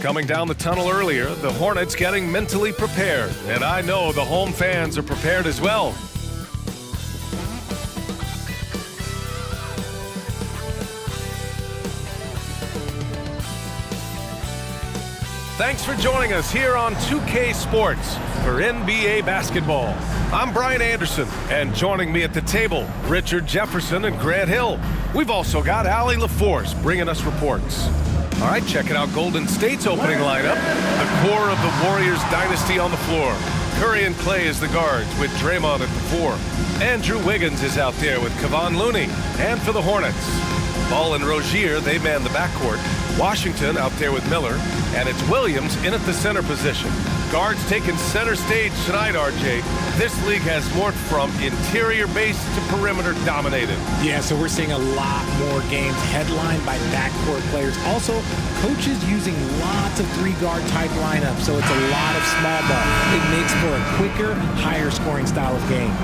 Coming down the tunnel earlier, the Hornets getting mentally prepared. And I know the home fans are prepared as well. Thanks for joining us here on 2K Sports for NBA basketball. I'm Brian Anderson, and joining me at the table, Richard Jefferson and Grant Hill. We've also got Allie LaForce bringing us reports. All right, checking out Golden State's opening lineup. The core of the Warriors dynasty on the floor. Curry and Clay as the guards with Draymond at the 4. Andrew Wiggins is out there with Kevon Looney. And for the Hornets, Ball and Rozier, they man the backcourt. Washington out there with Miller. And it's Williams in at the center position. Guards taking center stage tonight, RJ. This league has morphed from interior base to perimeter dominated. Yeah, so we're seeing a lot more games headlined by backcourt players. Also, coaches using lots of three-guard type lineups, so it's a lot of small ball. It makes for a quicker, higher scoring style of game.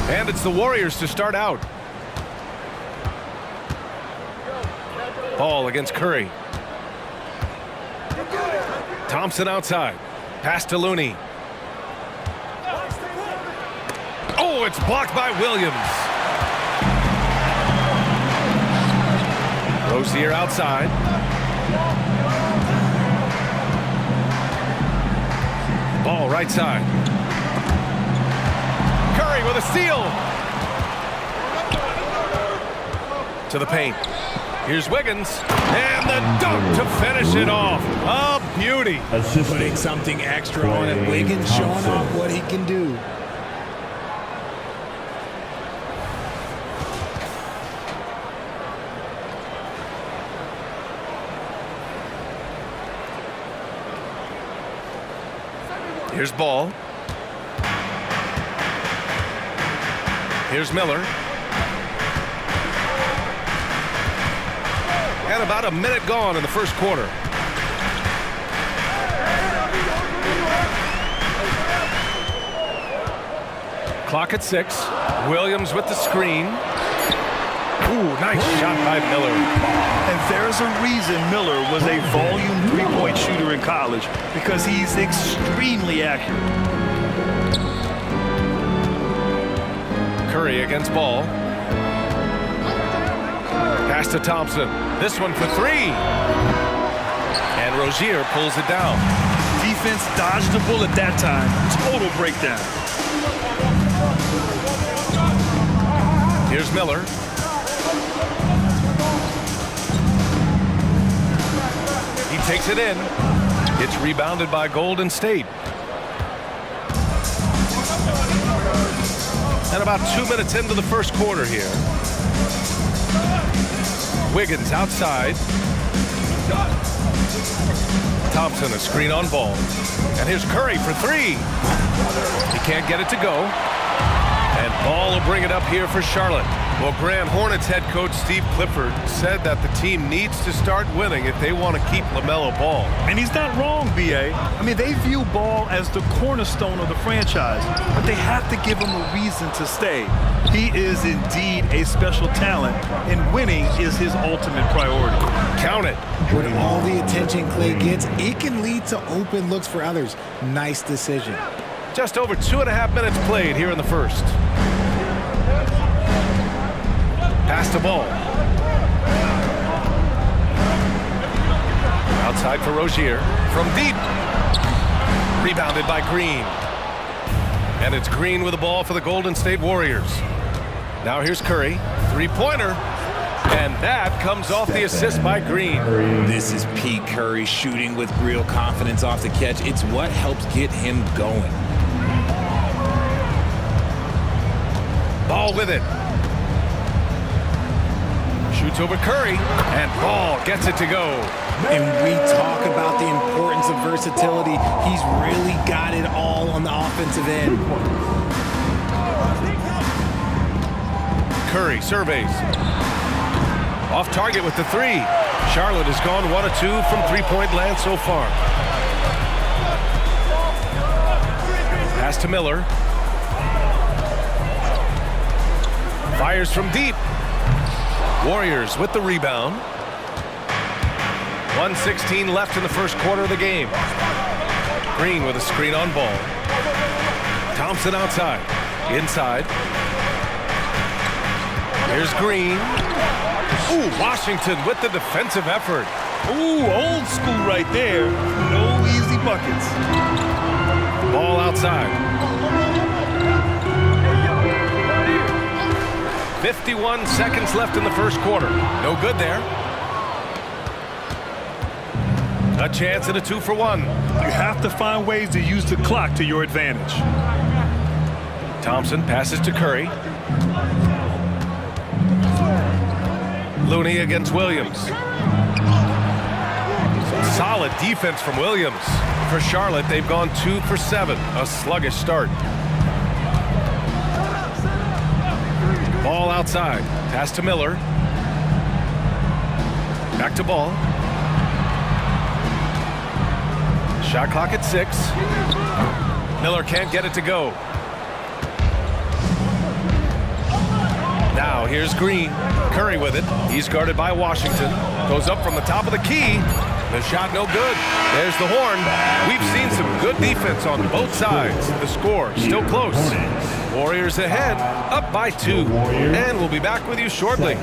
And it's the Warriors to start out. Ball against Curry. Thompson outside. Pass to Looney. Oh, it's blocked by Williams. Rozier outside. Ball right side. Curry with a steal. To the paint. Here's Wiggins. And the dunk to finish it off. A beauty. Putting something extra on it. Wiggins showing off what he can do. Here's Ball. Here's Miller. And about a minute gone in the first quarter. Clock at 6. Williams with the screen. Ooh, nice shot by Miller. And there's a reason Miller was a volume three-point shooter in college, because he's extremely accurate. Curry against Ball. Pass to Thompson. This one for 3. And Rozier pulls it down. Defense dodged the bullet that time. Total breakdown. Here's Miller. He takes it in. It's rebounded by Golden State. And about 2 minutes into the first quarter here. Wiggins outside. Thompson a screen on Ball. And here's Curry for 3. He can't get it to go. And Ball will bring it up here for Charlotte. Well, Grant, Hornets head coach Steve Clifford said that the team needs to start winning if they want to keep LaMelo Ball. And he's not wrong, B.A. I mean, they view Ball as the cornerstone of the franchise, but they have to give him a reason to stay. He is indeed a special talent, and winning is his ultimate priority. Count it. With all the attention Clay gets, it can lead to open looks for others. Nice decision. Just over 2.5 minutes played here in the first. Pass to Ball. Outside for Rozier. From deep. Rebounded by Green. And it's Green with the ball for the Golden State Warriors. Now here's Curry. Three-pointer. And that comes off the assist by Green. This is Pete Curry shooting with real confidence off the catch. It's what helps get him going. Ball with it. Shoots over Curry, and Ball gets it to go. And we talk about the importance of versatility. He's really got it all on the offensive end. Curry surveys. Off target with the 3. Charlotte has gone 1 of 2 from three-point land so far. Pass to Miller. Fires from deep. Warriors with the rebound. 1:16 left in the first quarter of the game. Green with a screen on ball. Thompson outside. Inside. Here's Green. Ooh, Washington with the defensive effort. Ooh, old school right there. No easy buckets. Ball outside. 51 seconds left in the first quarter. No good there. A chance at a 2-for-1. You have to find ways to use the clock to your advantage. Thompson passes to Curry. Looney against Williams. Solid defense from Williams. For Charlotte, they've gone 2 for 7. A sluggish start. Ball outside. Pass to Miller. Back to Ball. Shot clock at 6. Miller can't get it to go. Now here's Green. Curry with it. He's guarded by Washington. Goes up from the top of the key. The shot no good. There's the horn. We've seen some good defense on both sides. The score still close. Warriors ahead, up by 2. And we'll be back with you shortly.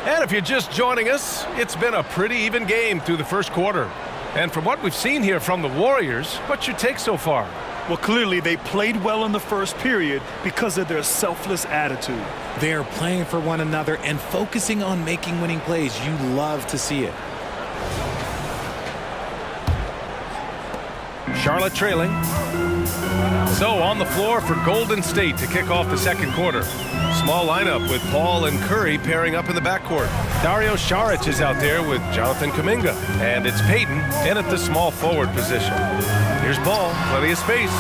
And if you're just joining us, it's been a pretty even game through the first quarter. And from what we've seen here from the Warriors, what's your take so far? Well, clearly they played well in the first period because of their selfless attitude. They are playing for one another and focusing on making winning plays. You love to see it. Charlotte trailing. So on the floor for Golden State to kick off the second quarter. Small lineup with Paul and Curry pairing up in the backcourt. Dario Saric is out there with Jonathan Kuminga. And it's Payton in at the small forward position. Here's Paul, plenty of space,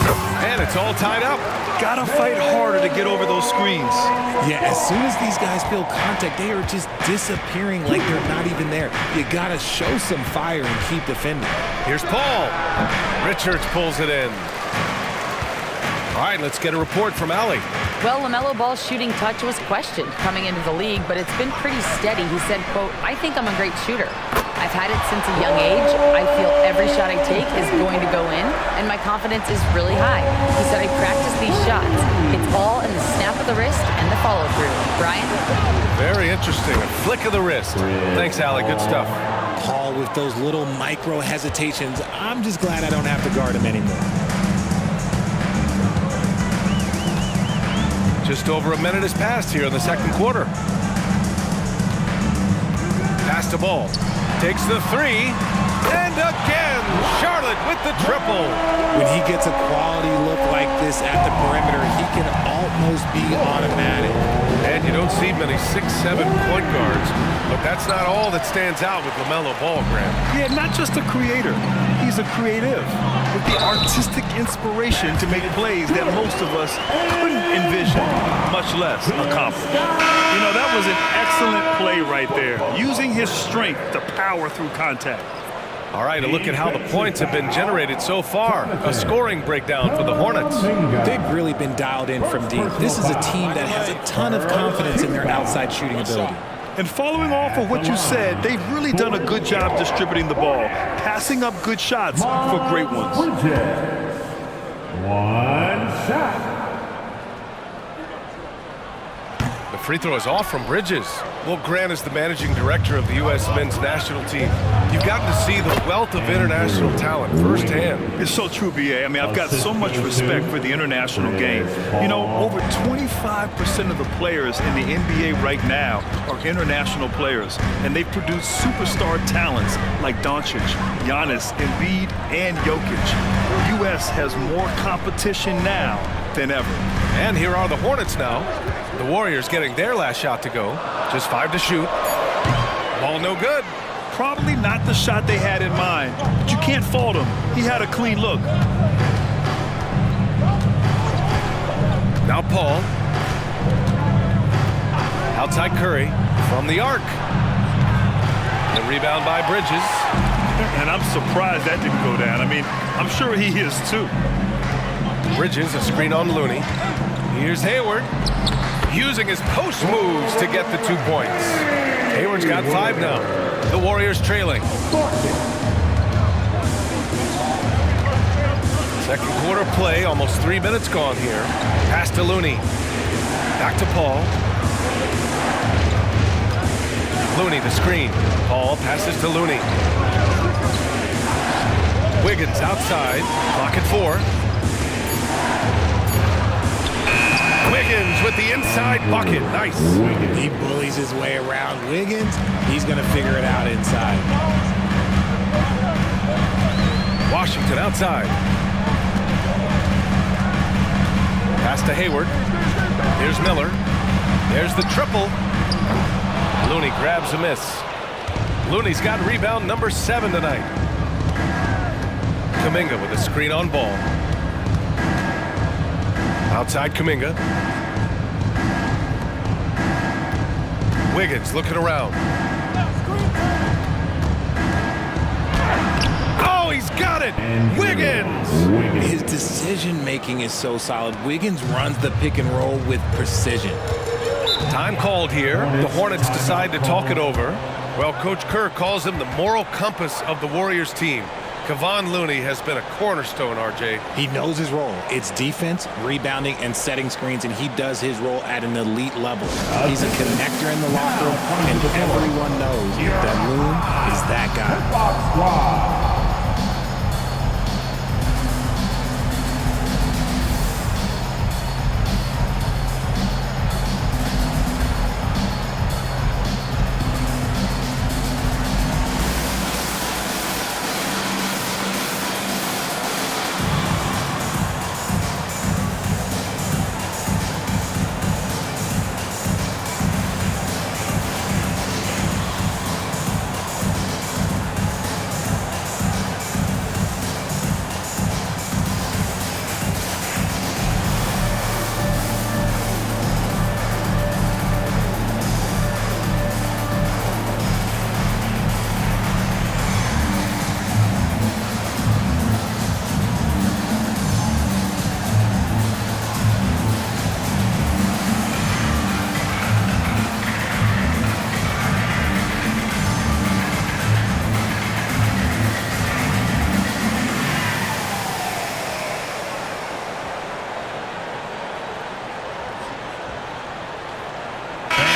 and it's all tied up. Gotta fight harder to get over those screens. Yeah, as soon as these guys feel contact, they are just disappearing like they're not even there. You gotta show some fire and keep defending. Here's Paul. Richards pulls it in. All right, let's get a report from Allie. Well, LaMelo Ball's shooting touch was questioned coming into the league, but it's been pretty steady. He said, quote, "I think I'm a great shooter. I've had it since a young age. I feel every shot I take is going to go in, and my confidence is really high." He said, "I practice these shots. It's all in the snap of the wrist and the follow-through." Brian? Very interesting. A flick of the wrist. Thanks, Allie. Good stuff. Paul with those little micro hesitations. I'm just glad I don't have to guard him anymore. Just over a minute has passed here in the second quarter. Pass to Ball. Takes the 3. And again, Charlotte with the triple. When he gets a quality look like this at the perimeter, he can almost be automatic. And you don't see many 6'7" point guards, but that's not all that stands out with LaMelo Ball, Grant. Yeah, not just a creator. He's a creative with the artistic inspiration to make plays that most of us couldn't envision, much less accomplish. You know, that was an excellent play right there, using his strength to power through contact. All right, a look at how the points have been generated so far. A scoring breakdown for the Hornets. They've really been dialed in from deep. This is a team that has a ton of confidence in their outside shooting ability. And following off of what you said, they've really done a good job distributing the ball, passing up good shots for great ones. The free throw is off from Bridges. Well, Grant is the managing director of the U.S. men's national team. You've gotten to see the wealth of international talent firsthand. It's so true, B.A. I mean, I've got so much respect for the international game. You know, over 25% of the players in the NBA right now are international players, and they've produced superstar talents like Doncic, Giannis, Embiid, and Jokic. The U.S. has more competition now than ever. And here are the Hornets now. The Warriors getting their last shot to go. Just 5 to shoot. Ball no good. Probably not the shot they had in mind, but you can't fault him. He had a clean look. Now Paul. Outside Curry from the arc. The rebound by Bridges. And I'm surprised that didn't go down. I mean, I'm sure he is too. Bridges, a screen on Looney. Here's Hayward, using his post moves to get the 2 points. Hayward's got 5 now. The Warriors trailing. Second quarter play, almost 3 minutes gone here. Pass to Looney. Back to Paul. Looney, the screen. Paul passes to Looney. Wiggins outside. Clock at 4. Wiggins with the inside bucket. Nice. He bullies his way around Wiggins. He's going to figure it out inside. Washington outside. Pass to Hayward. Here's Miller. There's the triple. Looney grabs a miss. Looney's got rebound number 7 tonight. Kuminga with a screen on Ball. Outside Kuminga. Wiggins looking around. Oh, he's got it! Wiggins! His decision-making is so solid. Wiggins runs the pick and roll with precision. Time called here. The Hornets decide to talk it over. Well, Coach Kerr calls him the moral compass of the Warriors team. Kevon Looney has been a cornerstone, RJ. He knows his role. It's defense, rebounding, and setting screens, and he does his role at an elite level. He's a connector in the locker room, and everyone knows that Loon is that guy.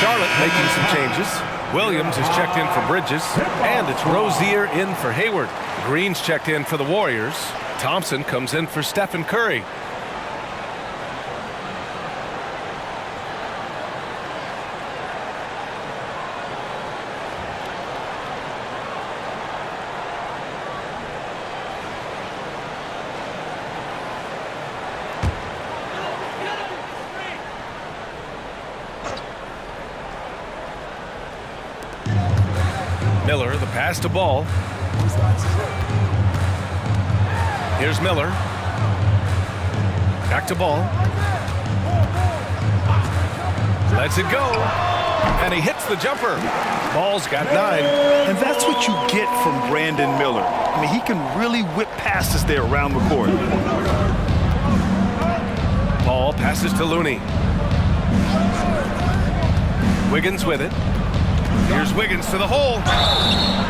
Charlotte making some changes. Williams is checked in for Bridges, and it's Rozier in for Hayward. Green's checked in for the Warriors. Thompson comes in for Stephen Curry. Miller, the pass to Ball. Here's Miller. Back to Ball. Lets it go. And he hits the jumper. Ball's got 9. And that's what you get from Brandon Miller. I mean, he can really whip passes there around the court. Ball passes to Looney. Wiggins with it. Here's Wiggins to the hole.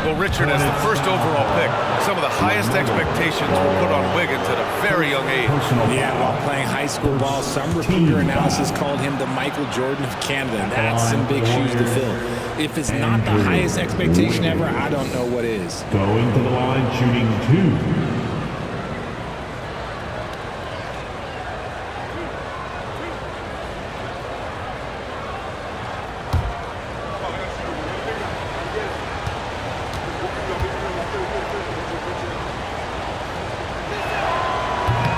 Well, Richard, as the first overall pick, some of the highest expectations were put on Wiggins at a very young age. Yeah, while playing high school ball, some recruiter analysis called him the Michael Jordan of Canada. That's some big shoes to fill. If it's not the highest expectation ever, I don't know what is. Going to the line, shooting 2.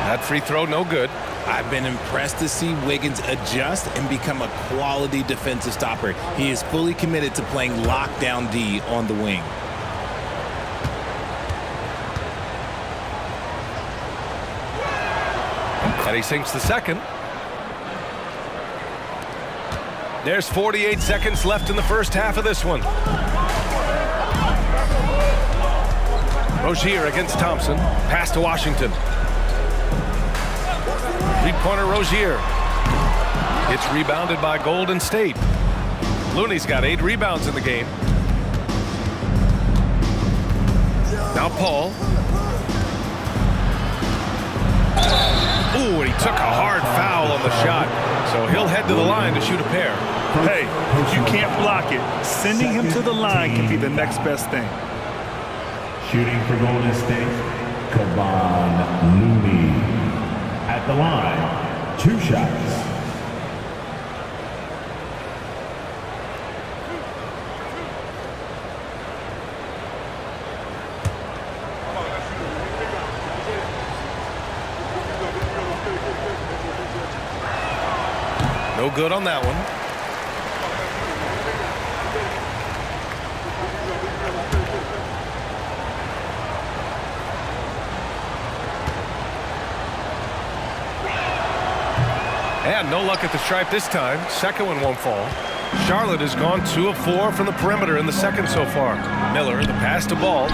That free throw, no good. I've been impressed to see Wiggins adjust and become a quality defensive stopper. He is fully committed to playing lockdown D on the wing. And he sinks the second. There's 48 seconds left in the first half of this one. Rozier against Thompson. Pass to Washington. Three-pointer Rozier. It's rebounded by Golden State. Looney's got 8 rebounds in the game. Now Paul. Ooh, and he took a hard foul on the shot. So he'll head to the line to shoot a pair. Hey, if you can't block it, sending him to the line can be the next best thing. Shooting for Golden State, Kevon Looney. At the line, 2 shots. No good on that one. And no luck at the stripe this time. Second one won't fall. Charlotte has gone 2 of 4 from the perimeter in the second so far. Miller, the pass to Ball.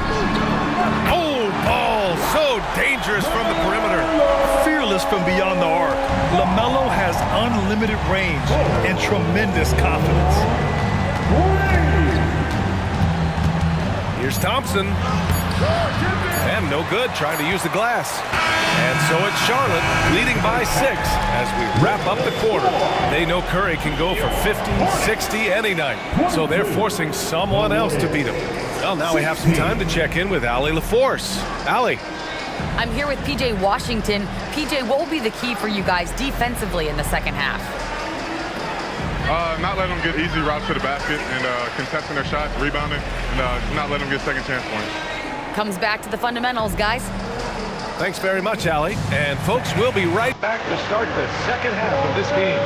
Oh, Ball, so dangerous from the perimeter. Fearless from beyond the arc, LaMelo has unlimited range and tremendous confidence. Here's Thompson. And no good, trying to use the glass. And so it's Charlotte leading by 6 as we wrap up the quarter. They know Curry can go for 50, 60 any night. So they're forcing someone else to beat him. Well, now we have some time to check in with Allie LaForce. Allie. I'm here with PJ Washington. PJ, what will be the key for you guys defensively in the second half? Not letting them get easy routes to the basket and contesting their shots, rebounding, and not letting them get second chance points. Comes back to the fundamentals, guys. Thanks very much, Allie. And folks, we'll be right back to start the second half of this game.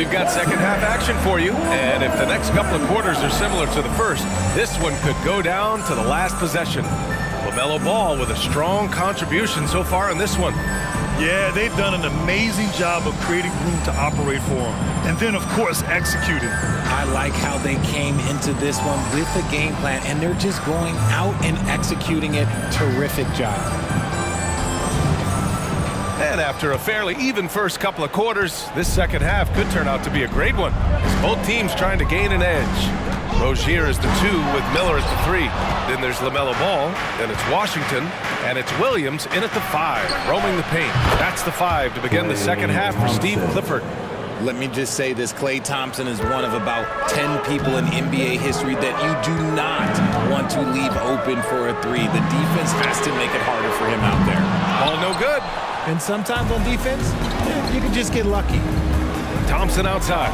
We've got second half action for you, and if the next couple of quarters are similar to the first, this one could go down to the last possession. LaMelo Ball with a strong contribution so far in this one. Yeah, they've done an amazing job of creating room to operate for him. And then, of course, executing. I like how they came into this one with a game plan, and they're just going out and executing it. Terrific job. And after a fairly even first couple of quarters, this second half could turn out to be a great one, as both teams trying to gain an edge. Rozier is the 2 with Miller at the 3. Then there's LaMelo Ball, then it's Washington, and it's Williams in at the 5, roaming the paint. That's the 5 to begin the second half for Steve Clifford. Let me just say this, Klay Thompson is one of about 10 people in NBA history that you do not want to leave open for a 3. The defense has to make it harder for him out there. Ball no good. And sometimes on defense, you can just get lucky. Thompson outside.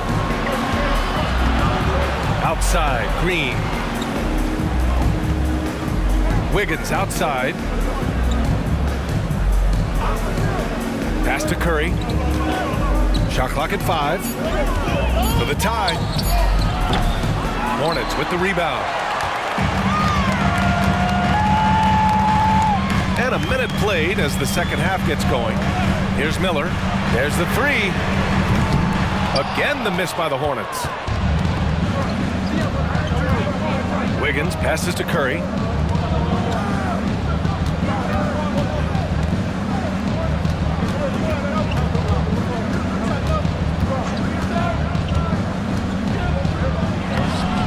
Outside, Green. Wiggins outside. Pass to Curry. Shot clock at 5. For the tie. Hornets with the rebound. And a minute played as the second half gets going. Here's Miller. There's the 3. Again, the miss by the Hornets. Wiggins passes to Curry.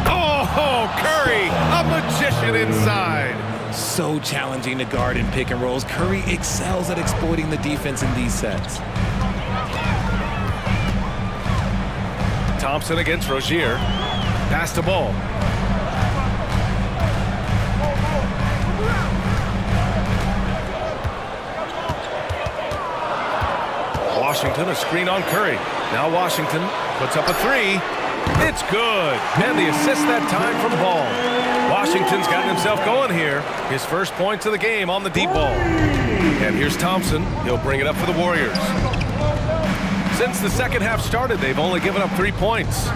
Oh, Curry, a magician inside. So challenging to guard in pick and rolls. Curry excels at exploiting the defense in these sets. Thompson against Rozier. Pass to Ball. Washington, a screen on Curry. Now Washington puts up a 3. It's good. And the assist that time from Ball. Washington's gotten himself going here. His first points of the game on the deep ball. And here's Thompson. He'll bring it up for the Warriors. Since the second half started, they've only given up 3 points.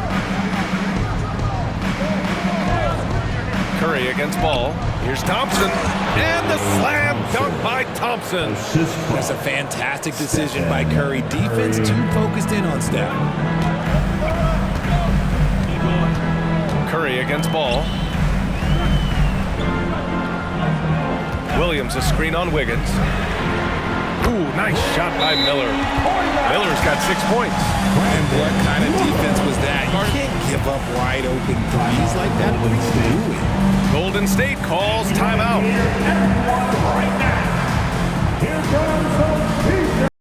Curry against Ball. Here's Thompson. And the slam dunk by Thompson. That's a fantastic decision by Curry. Defense too focused in on Steph. Curry against Ball. Williams a screen on Wiggins. Ooh, nice shot by Miller. Miller's got 6 points. And what kind of defense was that? You can't give up wide open threes like that. What are you doing? Golden State calls timeout. Here comes the defense.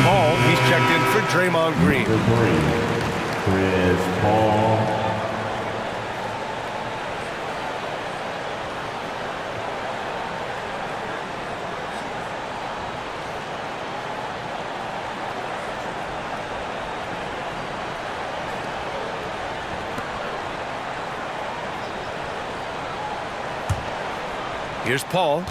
Paul, he's checked in for Draymond Green. Chris Paul. Here's Paul.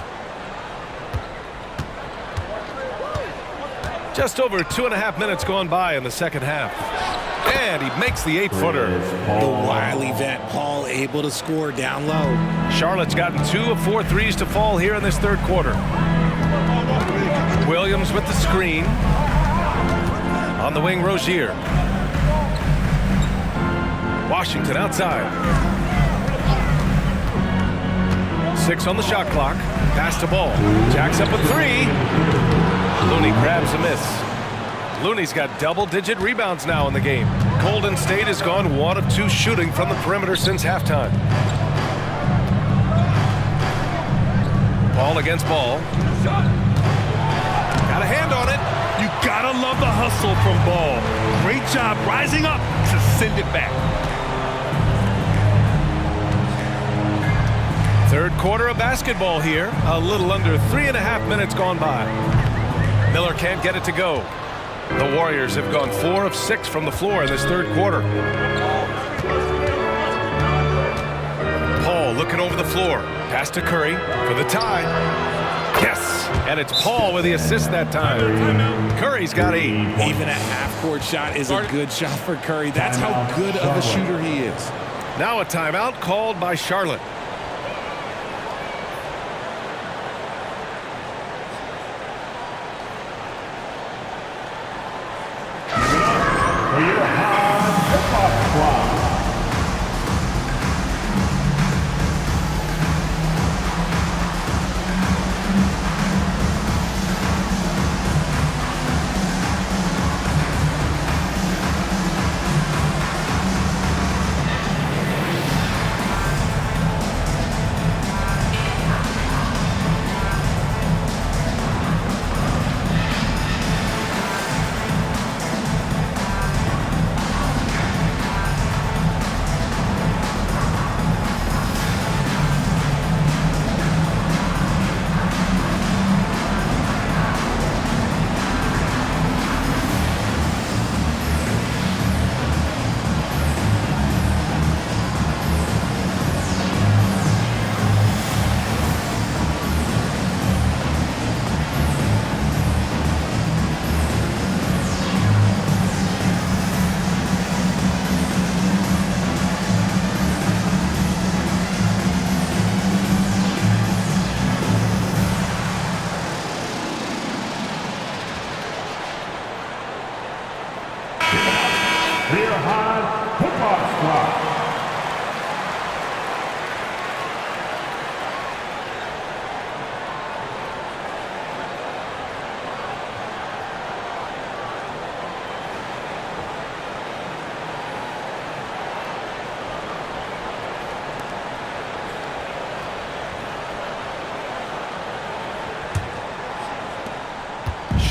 Just over 2.5 minutes gone by in the second half. And he makes the 8-footer. The wily vet Paul able to score down low. Charlotte's gotten 2 of 4 threes to fall here in this third quarter. Williams with the screen. On the wing, Rozier. Washington outside. 6 on the shot clock. Pass to Ball. Jacks up a 3. Looney grabs a miss. Looney's got double-digit rebounds now in the game. Golden State has gone 1 of 2 shooting from the perimeter since halftime. Ball against Ball. Got a hand on it. You gotta love the hustle from Ball. Great job rising up to send it back. Third quarter of basketball here. A little under 3.5 minutes gone by. Miller can't get it to go. The Warriors have gone 4 of 6 from the floor in this third quarter. Paul looking over the floor. Pass to Curry for the tie. Yes! And it's Paul with the assist that time. Curry's got 8. Even a half-court shot is a good shot for Curry. That's how good of a shooter he is. Now a timeout called by Charlotte.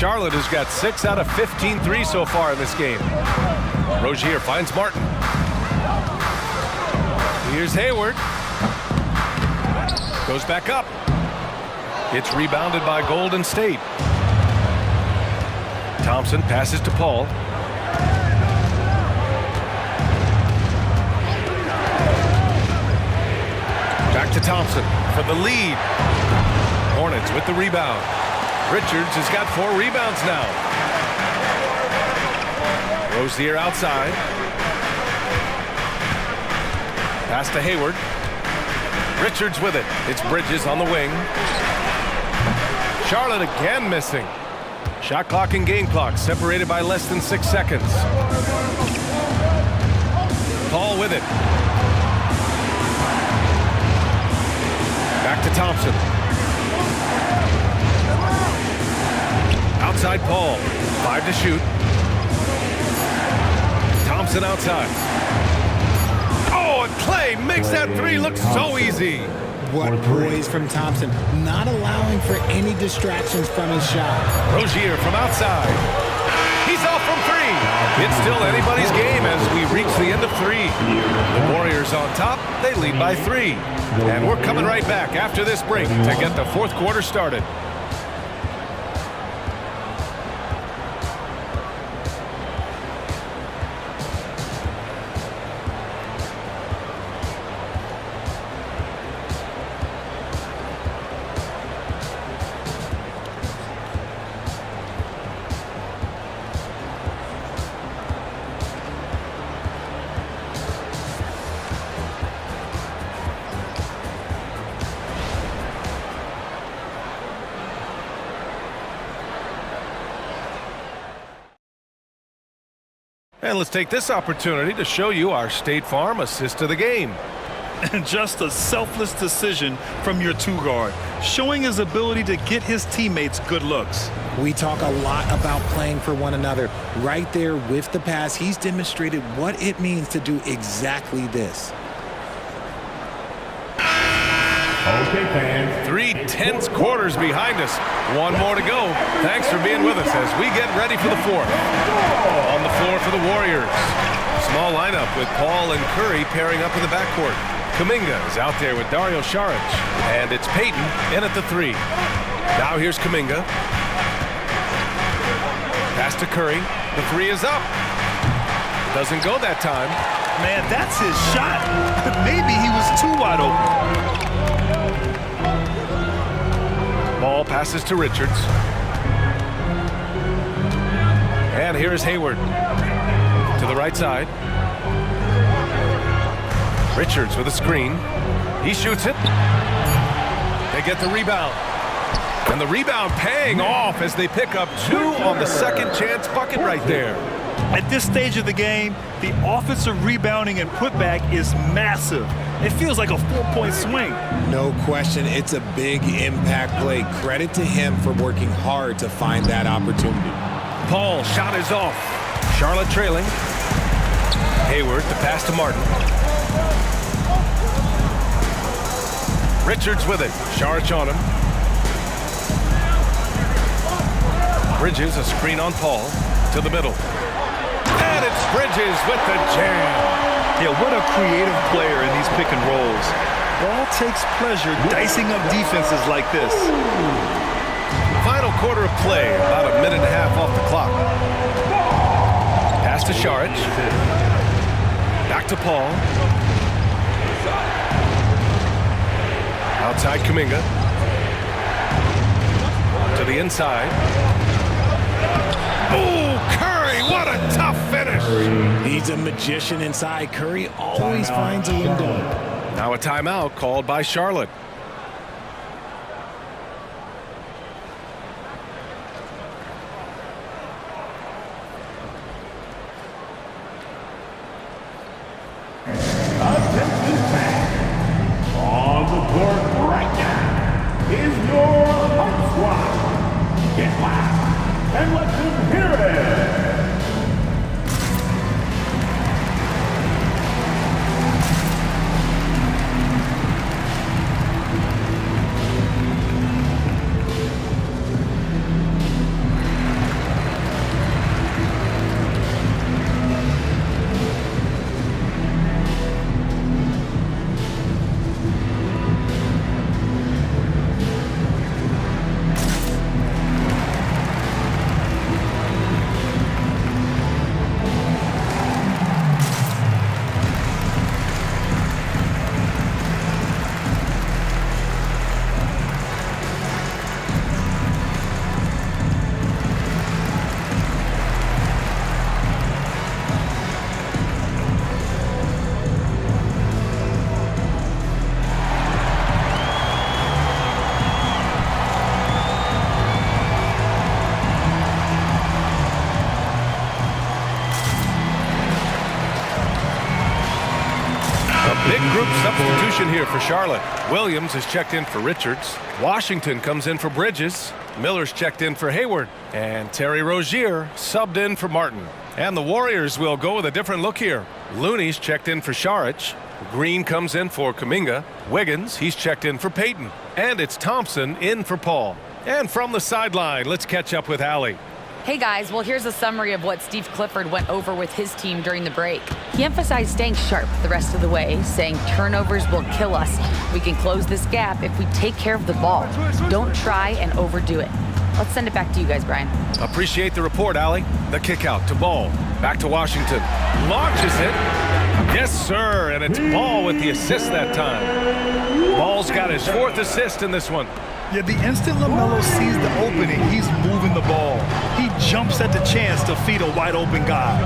Charlotte has got 6 out of 15 threes so far in this game. Rozier finds Martin. Here's Hayward. Goes back up. It's rebounded by Golden State. Thompson passes to Paul. Back to Thompson for the lead. Hornets with the rebound. Richards has got 4 rebounds now. Rozier outside. Pass to Hayward. Richards with it. It's Bridges on the wing. Charlotte again missing. Shot clock and game clock separated by less than 6 seconds. Paul with it. Back to Thompson. Outside Paul. 5 to shoot. Thompson outside. Oh, and Clay makes that 3 look so easy. What poise from Thompson, not allowing for any distractions from his shot. Rozier from outside. He's off from 3. It's still anybody's game as we reach the end of 3. The Warriors on top. They lead by 3. And we're coming right back after this break to get the fourth quarter started. And let's take this opportunity to show you our State Farm assist of the game. And just a selfless decision from your two-guard, showing his ability to get his teammates good looks. We talk a lot about playing for one another. Right there with the pass, he's demonstrated what it means to do exactly this. Okay, fans. 3 tense quarters behind us. One more to go. Thanks for being with us as we get ready for the fourth. On the floor for the Warriors. Small lineup with Paul and Curry pairing up in the backcourt. Kuminga is out there with Dario Saric. And it's Payton in at the 3. Now here's Kuminga. Pass to Curry. The 3 is up. Doesn't go that time. Man, that's his shot. Maybe he was too wide open. Ball passes to Richards. And here's Hayward. To the right side. Richards with a screen. He shoots it. They get the rebound. And the rebound paying off as they pick up 2 on the second chance bucket right there. At this stage of the game, the offensive rebounding and putback is massive. It feels like a 4-point swing. No question, it's a big impact play. Credit to him for working hard to find that opportunity. Paul shot is off. Charlotte trailing. Hayward, the pass to Martin. Richards with it. Saric on him. Bridges, a screen on Paul. To the middle. And it's Bridges with the jam. Yeah, what a creative player in these pick and rolls. Ball takes pleasure dicing up defenses like this. Final quarter of play, about a minute and a half off the clock. Pass to Saric. Back to Paul. Outside Kuminga. To the inside. Oh, Curry, what a tough finish. He's a magician inside. Curry always finds a window. Now a timeout called by Charlotte. Attention fans. On the court right now is your home squad. Get loud and let them hear it. Big group substitution here for Charlotte. Williams is checked in for Richards. Washington comes in for Bridges. Miller's checked in for Hayward. And Terry Rozier subbed in for Martin. And the Warriors will go with a different look here. Looney's checked in for Saric. Green comes in for Kuminga. Wiggins, he's checked in for Payton. And it's Thompson in for Paul. And from the sideline, let's catch up with Allie. Hey guys, well here's a summary of what Steve Clifford went over with his team during the break. He emphasized staying sharp the rest of the way, saying turnovers will kill us. We can close this gap if we take care of the ball. Don't try and overdo it. Let's send it back to you guys, Brian. Appreciate the report, Allie. The kick out to Ball. Back to Washington. Launches it. Yes, sir, and it's Ball with the assist that time. Ball's got his 4th assist in this one. Yeah, the instant LaMelo sees the opening, he's moving the ball. He jumps at the chance to feed a wide open guy.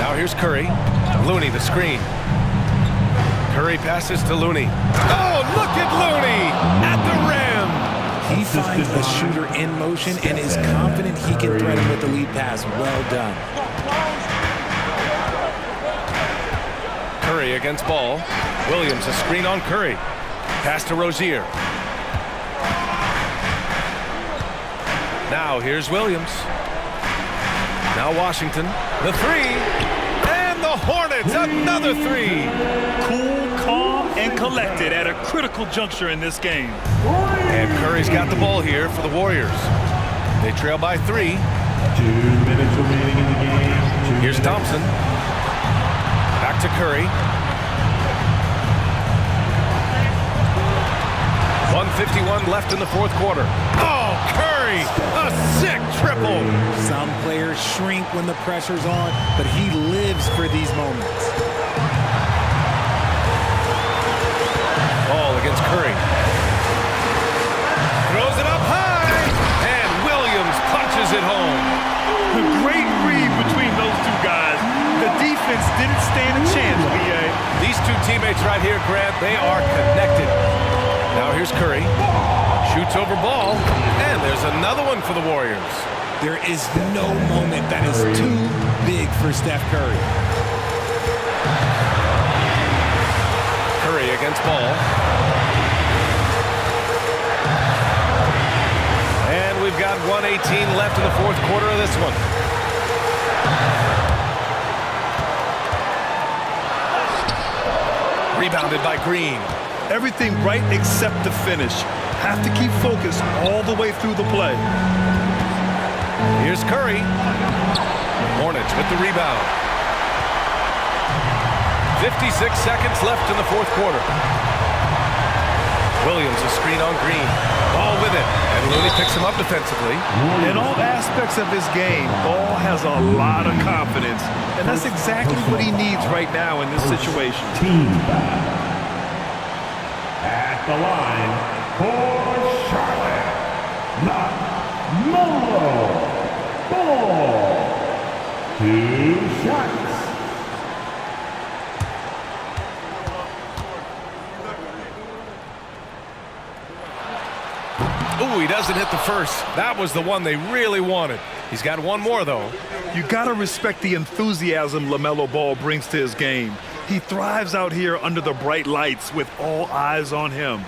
Now here's Curry. Looney the screen. Curry passes to Looney. Oh, look at Looney at the rim. He finds the shooter in motion and is confident he can thread him with the lead pass. Well done. against ball. Williams, a screen on Curry. Pass to Rozier. Now here's Williams. Now Washington. The three. And the Hornets, another three. Cool, calm, and collected at a critical juncture in this game. And Curry's got the ball here for the Warriors. They trail by 3. 2 minutes remaining in the game. Here's Thompson. Back to Curry. 1:51 left in the fourth quarter. Oh, Curry! A sick triple! Some players shrink when the pressure's on, but he lives for these moments. Ball against Curry. Throws it up high! And Williams punches it home. A great read between those two guys. The defense didn't stand a chance, B.A. These two teammates right here, Grant, they are connected. Now here's Curry. Shoots over ball. And there's another one for the Warriors. There is no moment that is too big for Steph Curry. Curry against ball. And we've got 1:18 left in the fourth quarter of this one. Rebounded by Green. Everything right except the finish. Have to keep focused all the way through the play. Here's Curry. Hornets with the rebound. 56 seconds left in the fourth quarter. Williams, a screen on Green. Ball with it. And Looney picks him up defensively. In all aspects of his game, Ball has a lot of confidence. And that's exactly what he needs right now in this situation. Team foul. At the line for Charlotte, LaMelo Ball. 2 shots. Ooh, he doesn't hit the first. That was the one they really wanted. He's got one more, though. You got to respect the enthusiasm LaMelo Ball brings to his game. He thrives out here under the bright lights with all eyes on him.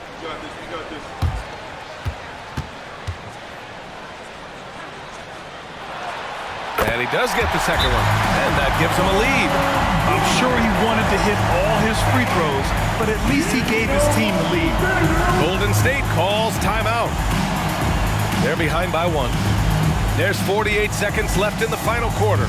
And he does get the second one. And that gives him a lead. I'm sure he wanted to hit all his free throws, but at least he gave his team the lead. Golden State calls timeout. They're behind by 1. There's 48 seconds left in the final quarter.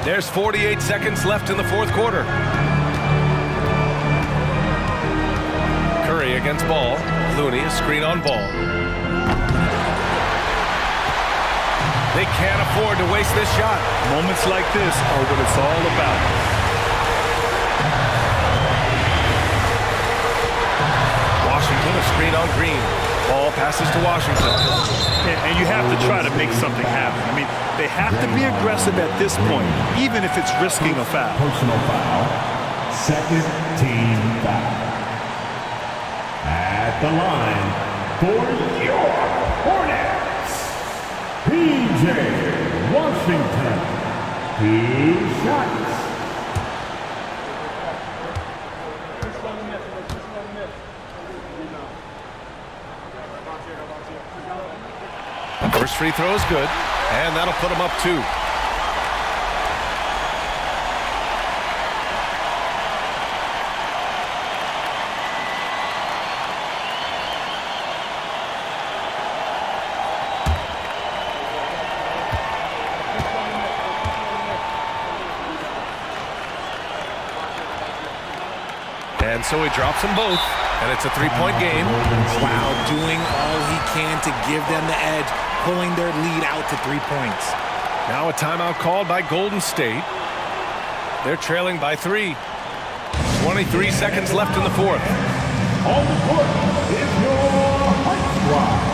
There's 48 seconds left in the fourth quarter. Curry against ball. Looney, a screen on ball. They can't afford to waste this shot. Moments like this are what it's all about. Washington, a screen on Green. Ball passes to Washington. And you have to try to make something happen. I mean, they have to be aggressive at this point, even if it's risking a foul. Personal foul. Second team foul. At the line for your Hornets, P.J. Washington. 2 shots. First free throw is good, and that'll put him up 2. And so he drops them both, and it's a 3-point game. Wow, doing all he can to give them the edge, pulling their lead out to 3 points. Now a timeout called by Golden State. They're trailing by 3. 23 seconds left in the fourth. On the court is your Heart Squad.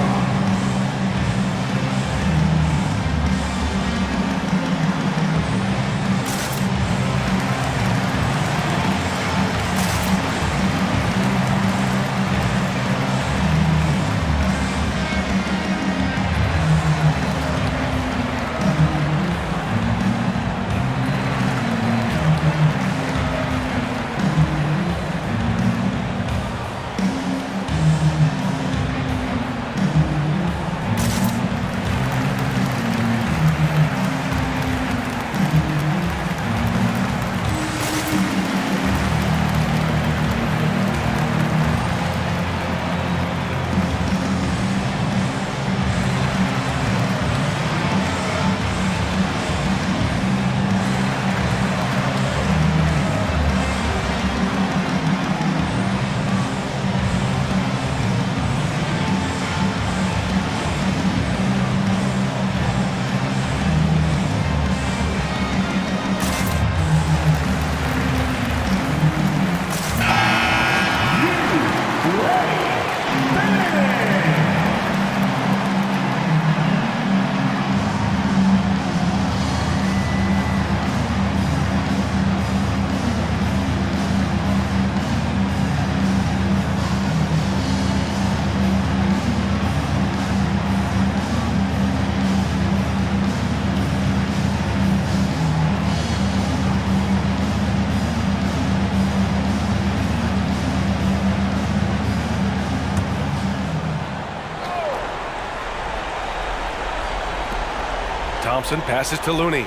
Thompson passes to Looney.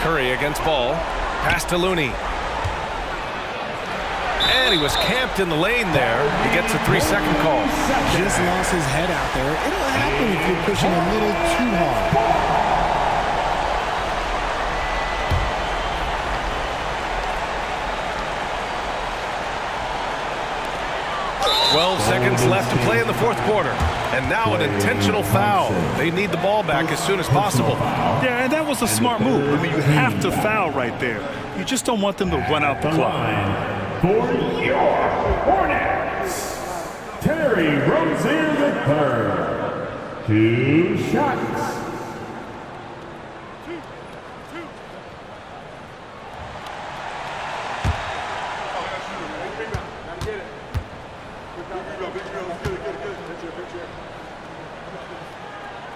Curry against ball. Pass to Looney. And he was camped in the lane there. He gets a 3-second call. Just lost his head out there. It'll happen if you're pushing a little too hard. 12 seconds left to play in the fourth quarter. And now an intentional foul. They need the ball back as soon as possible. Yeah, and that was a smart move. I mean, you have to foul right there. You just don't want them to run out the clock. For your Hornets, Terry Rozier III. 2 shots.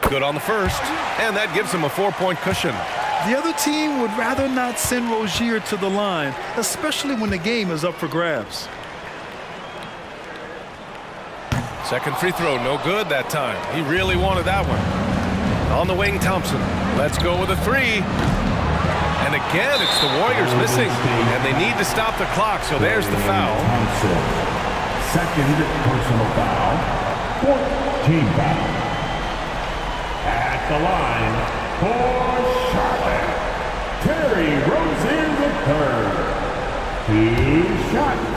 Good on the first, and that gives him a 4-point cushion. The other team would rather not send Rozier to the line, especially when the game is up for grabs. Second free throw, no good that time. He really wanted that one. On the wing, Thompson. Let's go with a 3. And again, it's the Warriors missing, and they need to stop the clock, so there's the foul. Second personal foul. 14 foul. At the line for Charlotte, Terry Rozier III. 2 shots.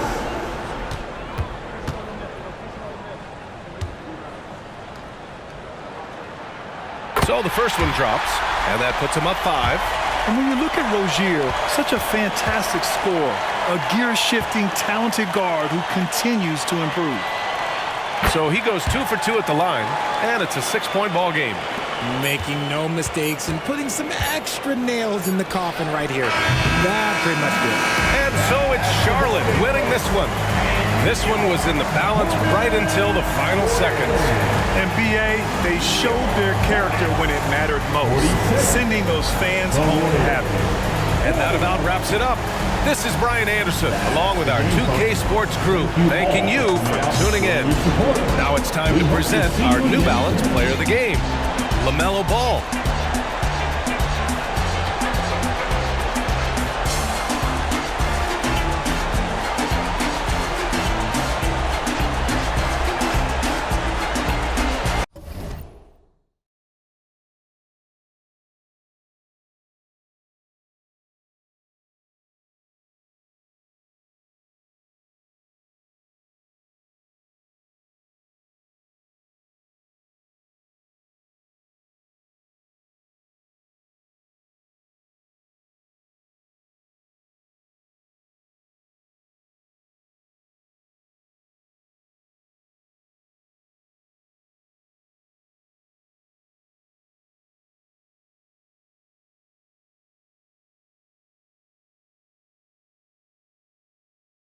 So the first one drops, and that puts him up 5. And when you look at Rozier, such a fantastic scorer, a gear-shifting, talented guard who continues to improve. So he goes 2 for 2 at the line, and it's a 6-point ball game. Making no mistakes and putting some extra nails in the coffin right here. That pretty much did it. And so it's Charlotte winning this one. This one was in the balance right until the final seconds. And BA, they showed their character when it mattered most, sending those fans home happy. And that about wraps it up. This is Brian Anderson, along with our 2K Sports crew, thanking you for tuning in. Now it's time to present our New Balance Player of the Game, LaMelo Ball.